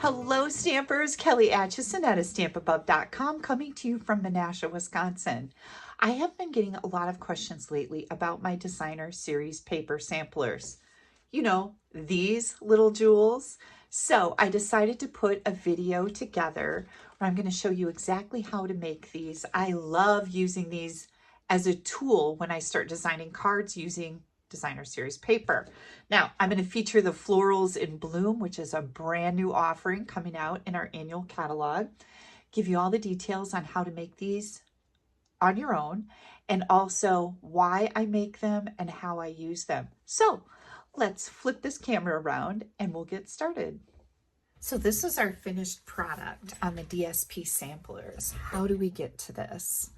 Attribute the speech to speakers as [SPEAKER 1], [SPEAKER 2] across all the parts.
[SPEAKER 1] Hello Stampers, Kelly Acheson at AStampAbove.com coming to you from Menasha, Wisconsin. I have been getting a lot of questions lately about my designer series paper samplers. You know, these little jewels. So I decided to put a video together where I'm going to show you exactly how to make these. I love using these as a tool when I start designing cards using designer series paper. Now, I'm going to feature the Florals in Bloom, which is a brand new offering coming out in our annual catalog. Give you all the details on how to make these on your own, and also why I make them and how I use them. So let's flip this camera around and we'll get started. So this is our finished product on the DSP samplers. How do we get to this?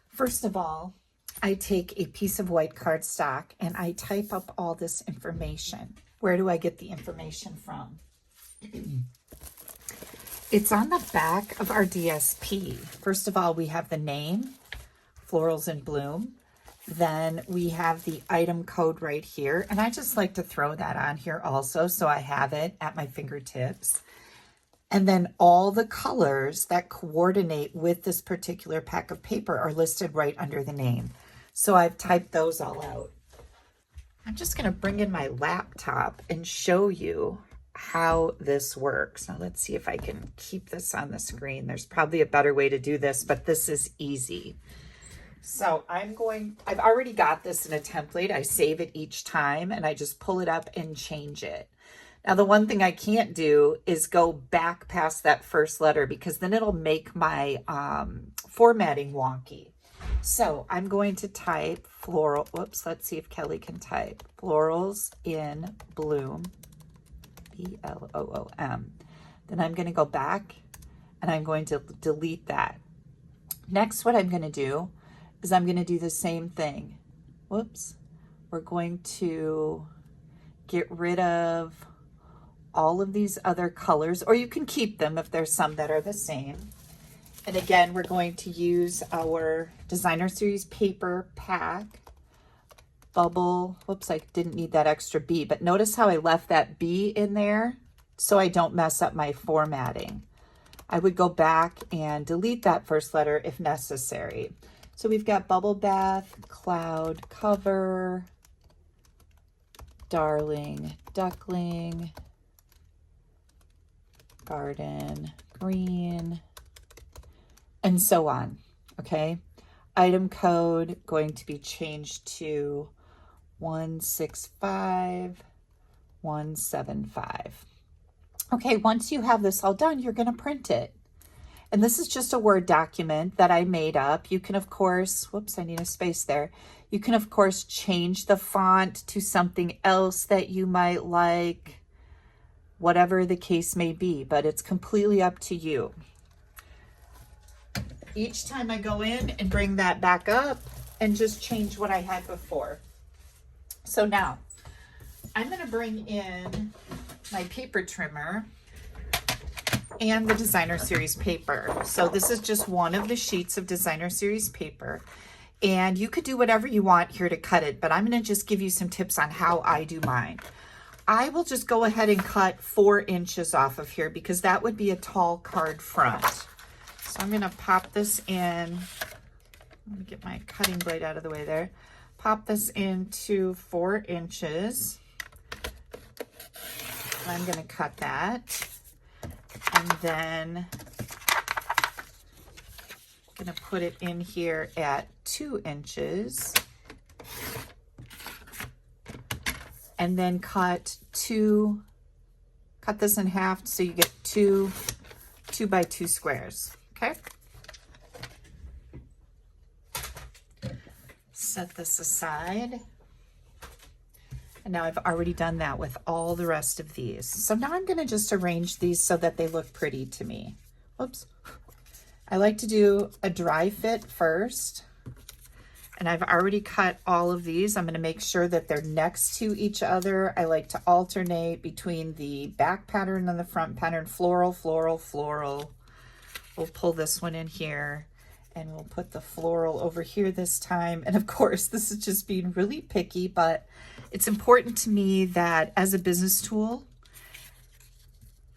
[SPEAKER 1] First of all, I take a piece of white cardstock and I type up all this information. Where do I get the information from? It's on the back of our DSP. First of all, we have the name, Florals in Bloom. Then we have the item code right here. And I just like to throw that on here also so I have it at my fingertips. And then all the colors that coordinate with this particular pack of paper are listed right under the name. So I've typed those all out. I'm just going to bring in my laptop and show you how this works. Now let's see if I can keep this on the screen. There's probably a better way to do this, but this is easy. So I've already got this in a template. I save it each time and I just pull it up and change it. Now the one thing I can't do is go back past that first letter because then it'll make my formatting wonky. So I'm going to type floral, whoops, let's see if Kelly can type. Florals in Bloom, B-L-O-O-M. Then I'm going to go back and I'm going to delete that. Next, what I'm going to do is I'm going to do the same thing. Whoops. We're going to get rid of all of these other colors, or you can keep them if there's some that are the same. And again, we're going to use our designer series paper pack bubble. Whoops, I didn't need that extra B, but notice how I left that B in there so I don't mess up my formatting. I would go back and delete that first letter if necessary. So we've got bubble bath, cloud, cover, darling, duckling, garden, green, and so on, okay? Item code going to be changed to 165175. Okay, once you have this all done, you're gonna print it. And this is just a Word document that I made up. You can, of course, whoops, I need a space there. You can, of course, change the font to something else that you might like, whatever the case may be, but it's completely up to you. Each time I go in and bring that back up and just change what I had before. So now I'm going to bring in my paper trimmer and the designer series paper. So this is just one of the sheets of designer series paper. And you could do whatever you want here to cut it, but I'm going to just give you some tips on how I do mine. I will just go ahead and cut 4 inches off of here because that would be a tall card front. So I'm going to pop this in. Let me get my cutting blade out of the way there. Pop this into 4 inches. I'm going to cut that. And then I'm going to put it in here at 2 inches. And then cut this in half so you get two 2x2 squares. Okay. Set this aside. And now I've already done that with all the rest of these. So now I'm going to just arrange these so that they look pretty to me. Whoops. I like to do a dry fit first. And I've already cut all of these. I'm going to make sure that they're next to each other. I like to alternate between the back pattern and the front pattern. Floral, floral, floral. We'll pull this one in here and we'll put the floral over here this time. And of course, this is just being really picky, but it's important to me that as a business tool,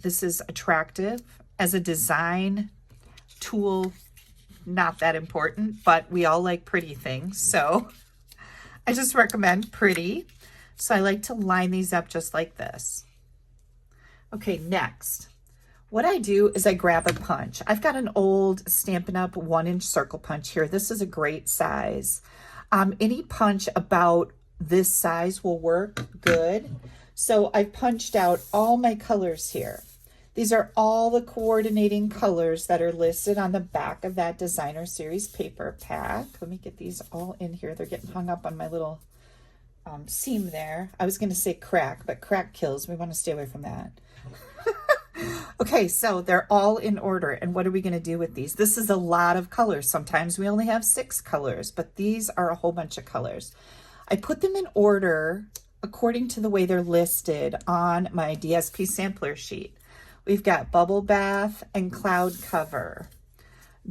[SPEAKER 1] this is attractive. As a design tool, not that important, but we all like pretty things. So I just recommend pretty. So I like to line these up just like this. Okay, next. What I do is I grab a punch. I've got an old Stampin' Up! 1-inch circle punch here. This is a great size. Any punch about this size will work good. So I punched out all my colors here. These are all the coordinating colors that are listed on the back of that designer series paper pack. Let me get these all in here. They're getting hung up on my little seam there. I was going to say crack, but crack kills. We want to stay away from that. Okay, so they're all in order. And what are we going to do with these? This is a lot of colors. Sometimes we only have 6 colors, but these are a whole bunch of colors. I put them in order according to the way they're listed on my DSP Sampler sheet. We've got Bubble Bath and Cloud Cover,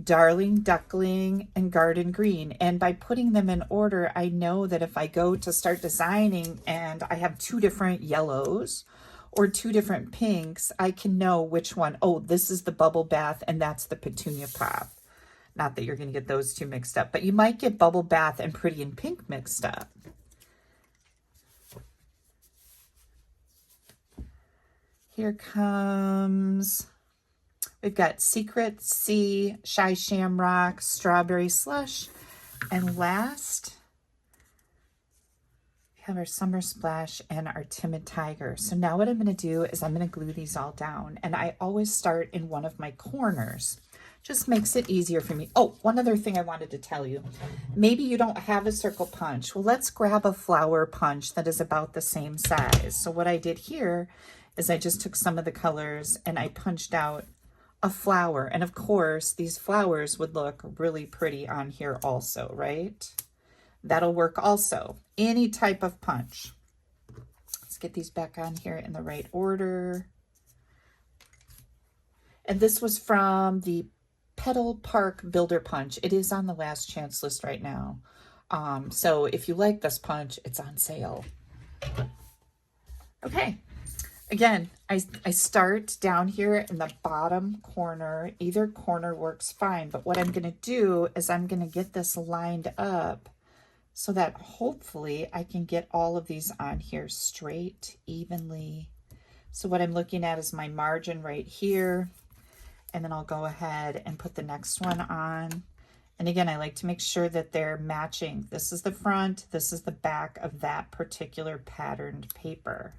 [SPEAKER 1] Darling Duckling and Garden Green. And by putting them in order, I know that if I go to start designing and I have 2 different yellows or 2 different pinks, I can know which one. Oh, this is the Bubble Bath and that's the Petunia Pop. Not that you're going to get those 2 mixed up, but you might get Bubble Bath and Pretty in Pink mixed up. Here comes, we've got Secret Sea, Shy Shamrock, Strawberry Slush, and last, we have our Summer Splash and our Timid Tiger. So now what I'm going to do is I'm going to glue these all down, and I always start in one of my corners. Just makes it easier for me. Oh, one other thing I wanted to tell you. Maybe you don't have a circle punch. Well, let's grab a flower punch that is about the same size. So what I did here is I just took some of the colors and I punched out a flower. And of course, these flowers would look really pretty on here also, right? That'll work also. Any type of punch. Let's get these back on here in the right order. And this was from the Petal Park Builder Punch. It is on the last chance list right now. So if you like this punch, it's on sale. Okay. Again, I start down here in the bottom corner. Either corner works fine, but what I'm going to do is I'm going to get this lined up so that hopefully I can get all of these on here straight, evenly. So what I'm looking at is my margin right here, and then I'll go ahead and put the next one on. And again, I like to make sure that they're matching. This is the front, this is the back of that particular patterned paper.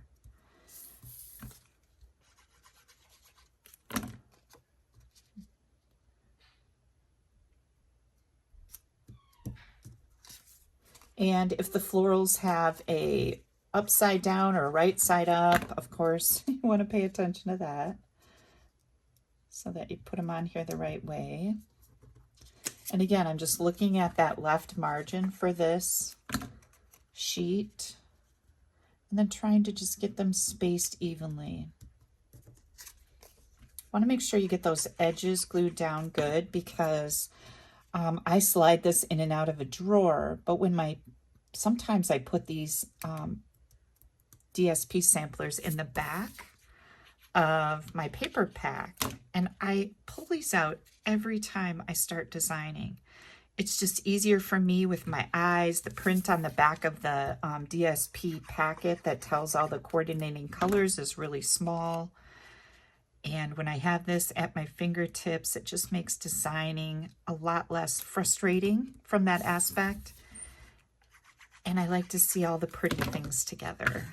[SPEAKER 1] And if the florals have a upside down or right side up, of course, you want to pay attention to that so that you put them on here the right way. And again, I'm just looking at that left margin for this sheet and then trying to just get them spaced evenly. Want to make sure you get those edges glued down good because I slide this in and out of a drawer, but when sometimes I put these DSP samplers in the back of my paper pack, and I pull these out every time I start designing. It's just easier for me with my eyes. The print on the back of the DSP packet that tells all the coordinating colors is really small. And when I have this at my fingertips, it just makes designing a lot less frustrating from that aspect. And I like to see all the pretty things together.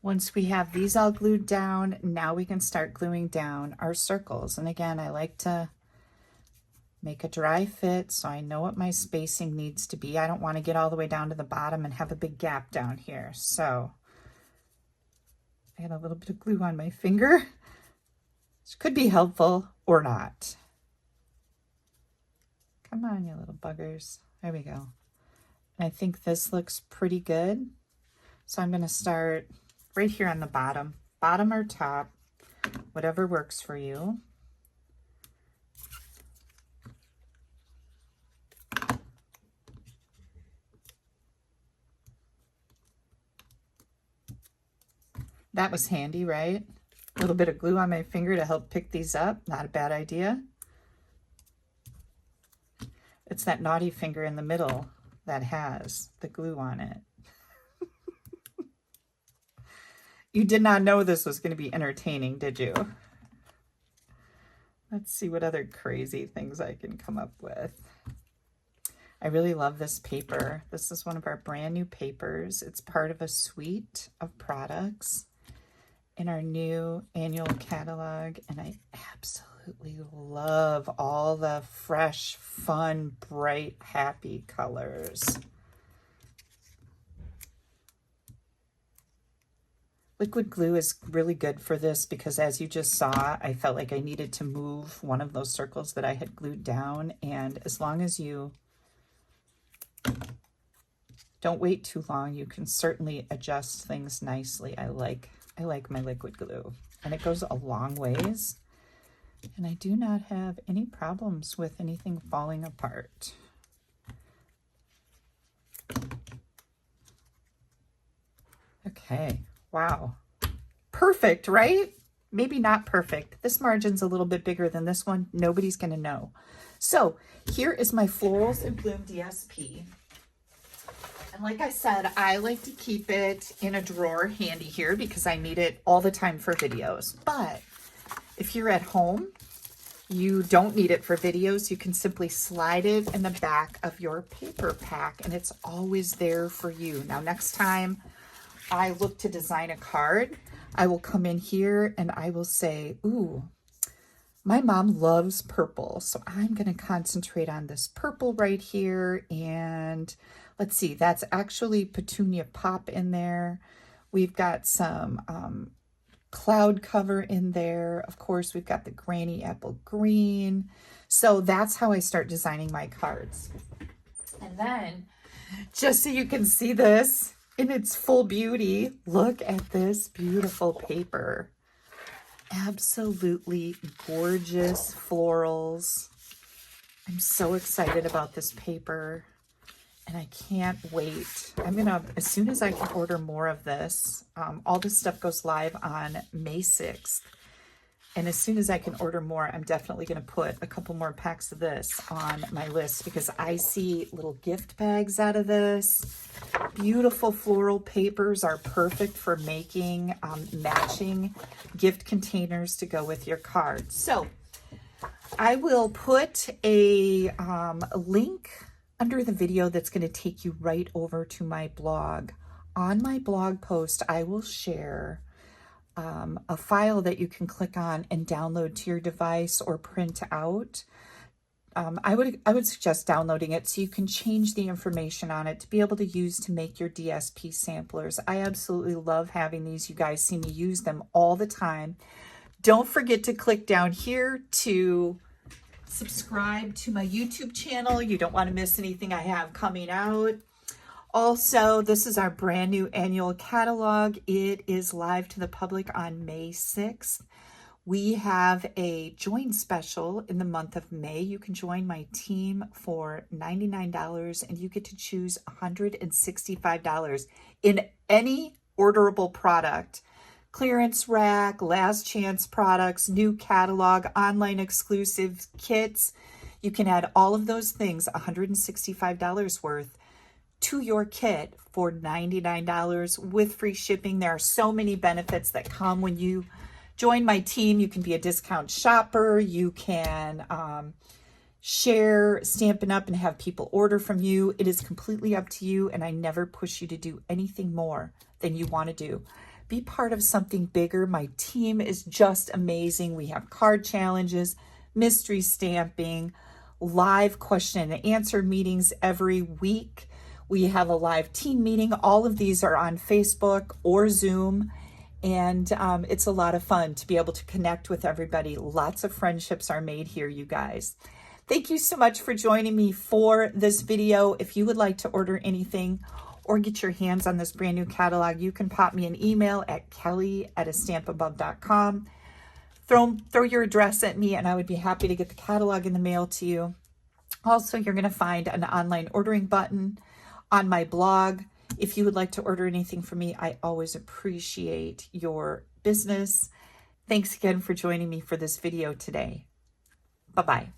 [SPEAKER 1] Once we have these all glued down, now we can start gluing down our circles. And again, I like to make a dry fit so I know what my spacing needs to be. I don't want to get all the way down to the bottom and have a big gap down here. So I had a little bit of glue on my finger, which could be helpful or not. Come on, you little buggers. There we go. And I think this looks pretty good. So I'm going to start right here on the bottom or top, whatever works for you. That was handy, right? A little bit of glue on my finger to help pick these up. Not a bad idea. It's that naughty finger in the middle that has the glue on it. You did not know this was going to be entertaining, did you? Let's see what other crazy things I can come up with. I really love this paper. This is one of our brand new papers. It's part of a suite of products in our new annual catalog, and I absolutely love all the fresh, fun, bright, happy colors. Liquid glue is really good for this because, as you just saw, I felt like I needed to move one of those circles that I had glued down, and as long as you don't wait too long, you can certainly adjust things nicely. I like my liquid glue, and it goes a long ways, and I do not have any problems with anything falling apart. Okay, wow. Perfect, right? Maybe not perfect. This margin's a little bit bigger than this one. Nobody's gonna know. So here is my Florals in Bloom DSP. And like I said, I like to keep it in a drawer handy here because I need it all the time for videos. But if you're at home, you don't need it for videos. You can simply slide it in the back of your paper pack and it's always there for you. Now, next time I look to design a card, I will come in here and I will say, ooh, my mom loves purple. So I'm going to concentrate on this purple right here. And let's see, that's actually Petunia Pop in there. We've got some cloud cover in there. Of course, we've got the Granny Apple Green. So that's how I start designing my cards. And then, just so you can see this in its full beauty, look at this beautiful paper. Absolutely gorgeous florals. I'm so excited about this paper. And I can't wait. I'm gonna, as soon as I can order more of this, all this stuff goes live on May 6th. And as soon as I can order more, I'm definitely gonna put a couple more packs of this on my list because I see little gift bags out of this. Beautiful floral papers are perfect for making matching gift containers to go with your cards. So I will put a link under the video that's going to take you right over to my blog. On my blog post, I will share a file that you can click on and download to your device or print out. I would suggest downloading it so you can change the information on it to be able to use to make your DSP samplers. I absolutely love having these. You guys see me use them all the time. Don't forget to click down here to subscribe to my YouTube channel. You don't want to miss anything I have coming out. Also, this is our brand new annual catalog. It is live to the public on May 6th. We have a join special in the month of May. You can join my team for $99 and you get to choose $165 in any orderable product. Clearance rack, last chance products, new catalog, online exclusive kits. You can add all of those things, $165 worth, to your kit for $99 with free shipping. There are so many benefits that come when you join my team. You can be a discount shopper. You can share Stampin' Up! And have people order from you. It is completely up to you, and I never push you to do anything more than you want to do. Be part of something bigger. My team is just amazing. We have card challenges, mystery stamping, live question and answer meetings every week. We have a live team meeting. All of these are on Facebook or Zoom. And it's a lot of fun to be able to connect with everybody. Lots of friendships are made here, you guys. Thank you so much for joining me for this video. If you would like to order anything or get your hands on this brand new catalog, you can pop me an email at kelly@AStampAbove.com. Throw your address at me and I would be happy to get the catalog in the mail to you. Also, you're going to find an online ordering button on my blog. If you would like to order anything from me, I always appreciate your business. Thanks again for joining me for this video today. Bye-bye.